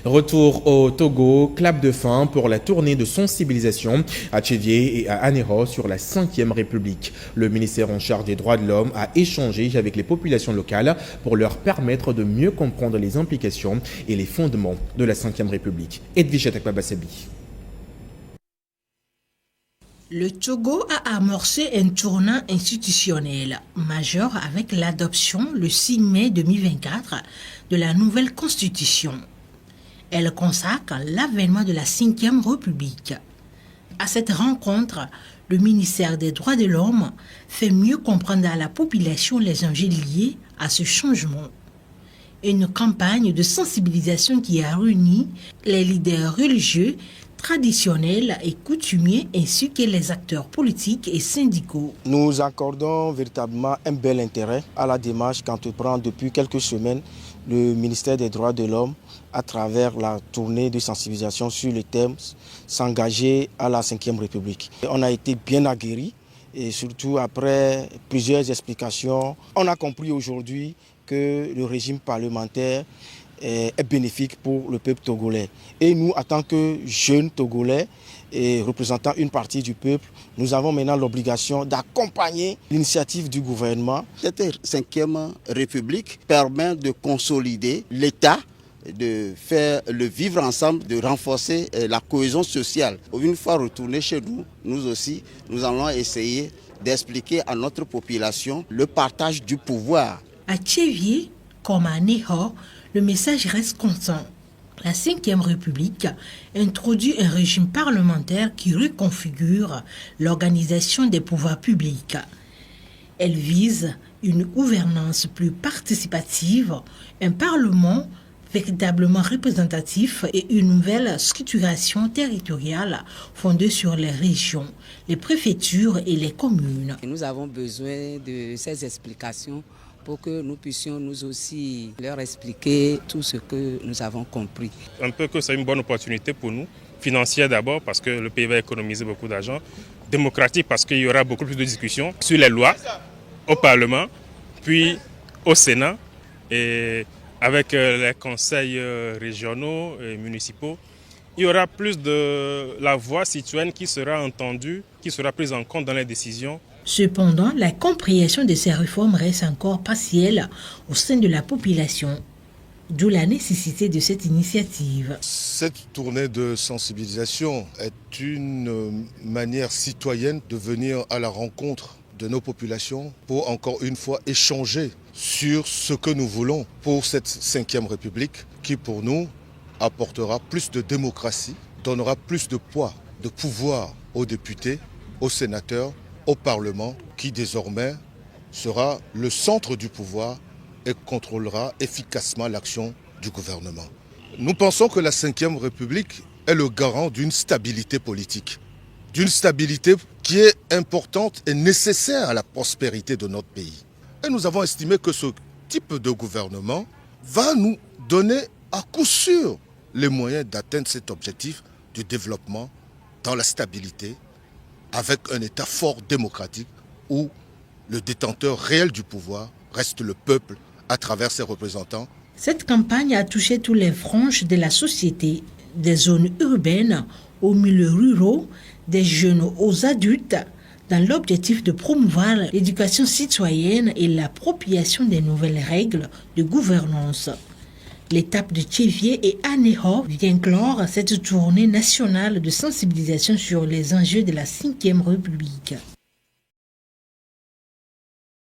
Retour au Togo, clap de fin pour la tournée de sensibilisation à Tchévié et à Anéro sur la 5e République. Le ministère en charge des droits de l'homme a échangé avec les populations locales pour leur permettre de mieux comprendre les implications et les fondements de la 5e République. Edwige Atakbabasabi. Le Togo a amorcé un tournant institutionnel majeur avec l'adoption le 6 mai 2024 de la nouvelle constitution. Elle consacre l'avènement de la 5e République. À cette rencontre, le ministère des Droits de l'Homme fait mieux comprendre à la population les enjeux liés à ce changement. Une campagne de sensibilisation qui a réuni les leaders religieux, traditionnels et coutumiers ainsi que les acteurs politiques et syndicaux. Nous accordons véritablement un bel intérêt à la démarche qu'entreprend depuis quelques semaines le ministère des Droits de l'Homme à travers la tournée de sensibilisation sur le thème « S'engager à la 5e République ». On a été bien aguerris et surtout après plusieurs explications, on a compris aujourd'hui que le régime parlementaire est bénéfique pour le peuple togolais. Et nous, en tant que jeunes Togolais et représentant une partie du peuple, nous avons maintenant l'obligation d'accompagner l'initiative du gouvernement. Cette 5e République permet de consolider l'État, de faire le vivre ensemble, de renforcer la cohésion sociale. Une fois retournés chez nous, nous aussi, nous allons essayer d'expliquer à notre population le partage du pouvoir. À Tchévié, comme à Ného, le message reste constant. La 5e République introduit un régime parlementaire qui reconfigure l'organisation des pouvoirs publics. Elle vise une gouvernance plus participative, un parlement véritablement représentatif et une nouvelle structuration territoriale fondée sur les régions, les préfectures et les communes. Nous avons besoin de ces explications pour que nous puissions nous aussi leur expliquer tout ce que nous avons compris. Un peu que c'est une bonne opportunité pour nous, financière d'abord parce que le pays va économiser beaucoup d'argent, démocratique parce qu'il y aura beaucoup plus de discussions sur les lois au Parlement, puis au Sénat et avec les conseils régionaux et municipaux. Il y aura plus de la voix citoyenne qui sera entendue, qui sera prise en compte dans les décisions. Cependant, la compréhension de ces réformes reste encore partielle au sein de la population, d'où la nécessité de cette initiative. Cette tournée de sensibilisation est une manière citoyenne de venir à la rencontre de nos populations pour encore une fois échanger sur ce que nous voulons pour cette 5e République qui pour nous apportera plus de démocratie, donnera plus de poids, de pouvoir aux députés, aux sénateurs, au Parlement, qui désormais sera le centre du pouvoir et contrôlera efficacement l'action du gouvernement. Nous pensons que la 5e République est le garant d'une stabilité politique, d'une stabilité qui est importante et nécessaire à la prospérité de notre pays. Et nous avons estimé que ce type de gouvernement va nous donner à coup sûr les moyens d'atteindre cet objectif du développement dans la stabilité, avec un État fort démocratique où le détenteur réel du pouvoir reste le peuple à travers ses représentants. Cette campagne a touché toutes les franges de la société, des zones urbaines aux milieux ruraux, des jeunes aux adultes, dans l'objectif de promouvoir l'éducation citoyenne et l'appropriation des nouvelles règles de gouvernance. L'étape de Tchévié et Aného vient clore cette tournée nationale de sensibilisation sur les enjeux de la 5e République.